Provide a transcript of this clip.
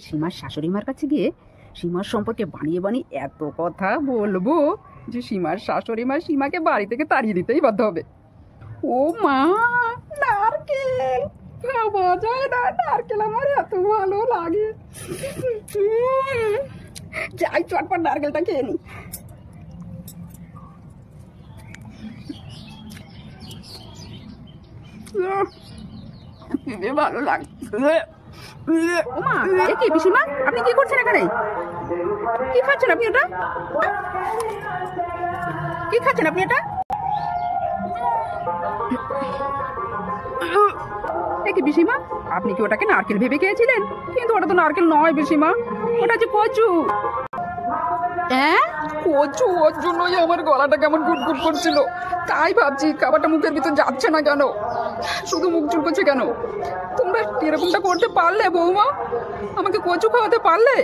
সীমার শাশুড়ি মার কাছে গিয়ে সীমার সম্পর্কে বানিয়ে বানিয়ে এত কথা বলবো যে সীমার শাশুড়ি মা সীমাকে বাড়ি থেকে তাড়িয়ে দিতেই বাধ্য হবে। ও মা, নারকেল খাওয়া যায় না, নারকেল আমার এত ভালো লাগে। যাই চটপট নারকেলটা খেয়ে নি। ভালো লাগে। ওমা, এ কি পিসিমা, আপনি কি করছেন এখানে? কি খাচ্ছেন আপনি এটা? কি খাচ্ছেন আপনি এটা? এ কি পিসিমা, আপনি কি ওটাকে নারকেল ভেবে খেয়েছিলেন? কিন্তু ওটা তো নারকেল নয় পিসিমা, ওটা যে কচু। হ্যাঁ, কচু, ওর জন্যই আমার গলাটা কেমন গুটগুট করছিল। তাই ভাবছি খাবারটা মুখের ভিতর যাচ্ছে না কেন, শুধু মুখ চুলকোচ্ছে কেন। তোমরা এরকমটা করতে পারলে বৌমা? আমাকে কচু খাওয়াতে পারলে?